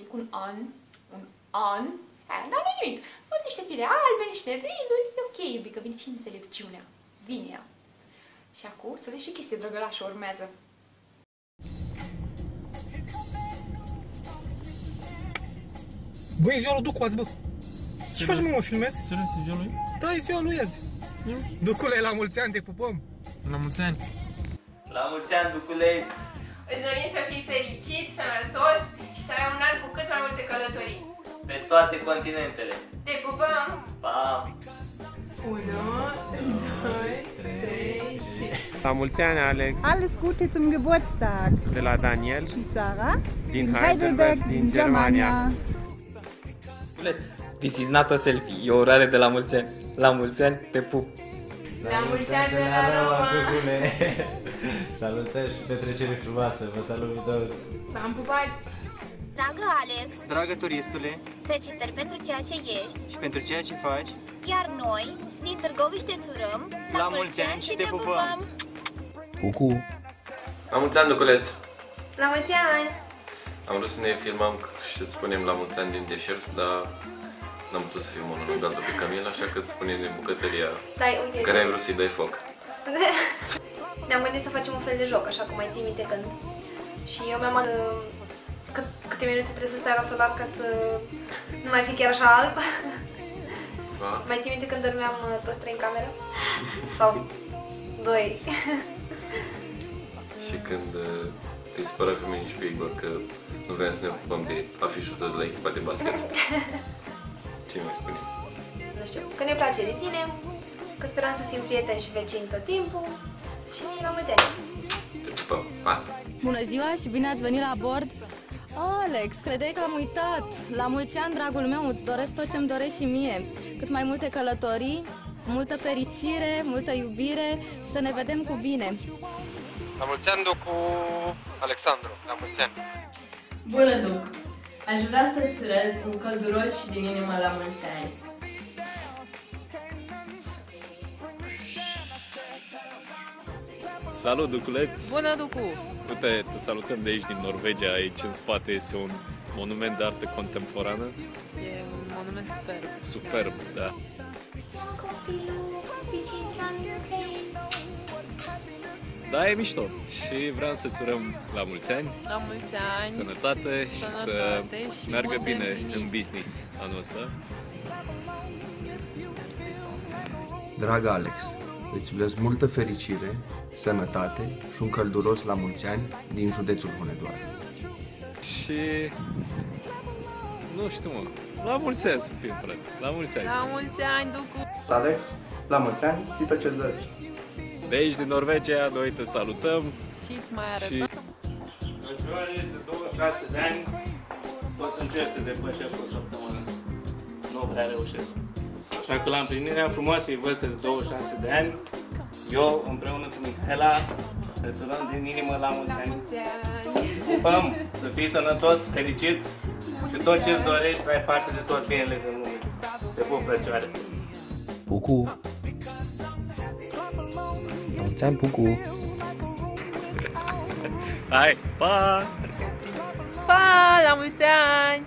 cu un an, dar nu nimic, văd niște fire albe, niște rânduri, e ok, iubi, că vine și înțelepciunea, vine ea. Și acum să vezi și chestie drăgălașă urmează. Băi, e ziua lui Ducu azi, bă. Ce faci, mă, filmezi? Serios, e ziua lui? Da, e ziua lui azi. Ducule, la mulți ani, te pupăm. La mulți ani. La mulți ani, Duculeț! Îți dorim să fii fericit, sănătos și să ai un an cu cât mai multe călătorii. Pe toate continentele. Te pupăm! Pa! 1, 2, 3 și... La mulți ani, Alex, Alles Gute zum Geburtstag. de la Daniel Și Sarah din Heidelberg, din Germania. This is not a selfie, e o urare de la mulți ani. La mulți ani, te pup. La mulți ani de la Roma! Salutări și petrecere frumoasă, vă salut toți! V-am pupat! Dragă Alex, Dragă turistule, felicitări pentru ceea ce ești, și pentru ceea ce faci, iar noi, din Târgoviște îți urăm la mulți ani și te pupăm! Cucu. La mulți ani, Duculeț! La mulți ani! Am vrut să ne filmăm și să spunem la mulți ani din deșert, dar n-am putut să filmăm lângă altă pe Camila, așa că îți spunem din bucătăria care ai vrut să-i dai foc. Ne-am gândit să facem un fel de joc, așa cum mai ții minte când. Și eu mi-am câte minute trebuie să stai la solar ca să nu mai fi chiar așa alb. Mai ții minte când dormeam toți trei în cameră? Sau doi? Și când te-ai spărat pe mine și pe Igor că nu vreau să ne ocupăm de afișul tău de la echipa de basket. Ce mai spune? Nu știu, că ne place de tine, că sperăm să fim prieteni și vecini tot timpul și la mulți ani! Te pupăm! Pa! Bună ziua și bine ați venit la bord! Alex, credeai că am uitat! La mulți ani, dragul meu, îți doresc tot ce-mi dorești și mie. Cât mai multe călătorii, multă fericire, multă iubire și să ne vedem cu bine. La mulți ani, Ducu Alexandru. La mulți ani. Bună, Duc! Aș vrea să-ți urez un călduros și din inimă la mulți ani. Salut, Duculeț! Bună, Ducu! Uite, te salutăm de aici, din Norvegia. Aici, în spate, este un monument de artă contemporană. E un monument superb. Superb, da. Da, e mișto. Și vreau să-ți urăm la mulți ani. La mulți ani! Sănătate și să meargă bine în business anul ăsta. Dragă Alex, îți urez multă fericire, sănătate și un călduros la mulți ani din județul Hunedoara. Și... nu știu, mă. La mulți ani să fim, frate. La mulți ani. La mulți ani, Ducu! Alex, la mulți ani și tot ce-ți dorești. De aici, din Norvegia, noi te salutăm. Și îți mai arătăm. Călcioare de 26 de ani, pot încerc să depășesc o săptămână. Nu prea reușesc. Așa că la împlinirea frumoasei vârste de 26 de ani, eu împreună cu Mihaela îți urăm din inimă la mulți ani. Pupăm, să fii sănătos, fericit și tot ce-ți dorești să ai parte de tot binele din lume. Te pup, frăcioare! Cucu. La mulți ani, Cucu. Hai, pa! Pa! La mulți ani!